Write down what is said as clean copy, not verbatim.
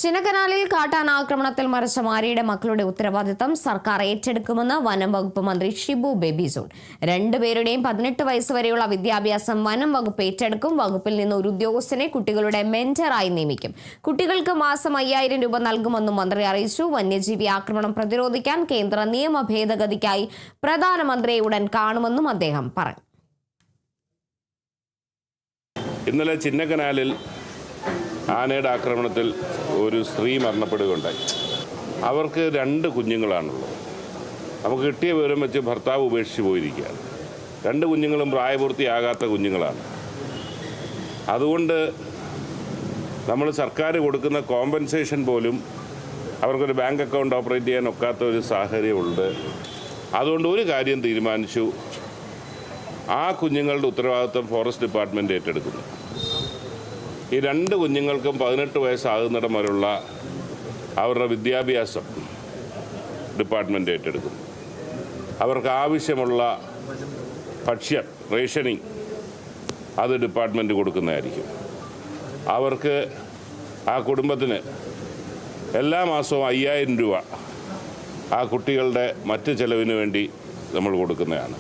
ചിന്നക്കനാലിൽ കാട്ടാന ആക്രമണത്തിൽ മരിച്ച മാരിയുടെ മക്കളുടെ ഉത്തരവാദിത്തം സർക്കാർ ഏറ്റെടുക്കുമെന്ന് വനം വകുപ്പ് മന്ത്രി ഷിബു ബേബി ജോൺ. രണ്ടുപേരുടെയും 18 വയസ്സ് വരെയുള്ള വിദ്യാഭ്യാസം വനം വകുപ്പ് ഏറ്റെടുക്കും. വകുപ്പിൽ നിന്ന് ഒരു ഉദ്യോഗസ്ഥനെ കുട്ടികളുടെ മെന്ററായി നിയമിക്കും. കുട്ടികൾക്ക് മാസം 5000 രൂപ നൽകുമെന്നും മന്ത്രി അറിയിച്ചു. വന്യജീവി ആക്രമണം പ്രതിരോധിക്കാൻ കേന്ദ്ര നിയമ ഭേദഗതിക്കായി പ്രധാനമന്ത്രിയെ ഉടൻ കാണുമെന്നും അദ്ദേഹം പറഞ്ഞു. ഇന്നലെ ചിന്നക്കനാലിൽ ആനയുടെ ആക്രമണത്തിൽ ഒരു സ്ത്രീ മരണപ്പെടുകയുണ്ടായി. അവർക്ക് 2 കുഞ്ഞുങ്ങളാണുള്ളത്. നമുക്ക് കിട്ടിയ വിവരം വെച്ച് ഭർത്താവ് ഉപേക്ഷിച്ച് പോയിരിക്കുകയാണ്. 2 കുഞ്ഞുങ്ങളും പ്രായപൂർത്തിയാകാത്ത കുഞ്ഞുങ്ങളാണ്. അതുകൊണ്ട് നമ്മൾ സർക്കാർ കൊടുക്കുന്ന കോമ്പൻസേഷൻ പോലും അവർക്കൊരു ബാങ്ക് അക്കൗണ്ട് ഓപ്പറേറ്റ് ചെയ്യാൻ ഒക്കാത്ത ഒരു സാഹചര്യമുണ്ട്. അതുകൊണ്ട് ഒരു കാര്യം തീരുമാനിച്ചു, ആ കുഞ്ഞുങ്ങളുടെ ഉത്തരവാദിത്വം ഫോറസ്റ്റ് ഡിപ്പാർട്ട്മെൻറ്റ് ഏറ്റെടുക്കുന്നു. ഈ 2 കുഞ്ഞുങ്ങൾക്കും 18 വയസ്സാകുന്നിടം വരെയുള്ള അവരുടെ വിദ്യാഭ്യാസം ഡിപ്പാർട്ട്മെൻറ്റ് ഏറ്റെടുക്കും. അവർക്ക് ആവശ്യമുള്ള ഭക്ഷ്യം റേഷനിങ് അത് ഡിപ്പാർട്ട്മെൻറ്റ് കൊടുക്കുന്നതായിരിക്കും. അവർക്ക് ആ കുടുംബത്തിന് എല്ലാ മാസവും 5000 രൂപ ആ കുട്ടികളുടെ മറ്റ് ചെലവിന് വേണ്ടി നമ്മൾ കൊടുക്കുന്നതാണ്.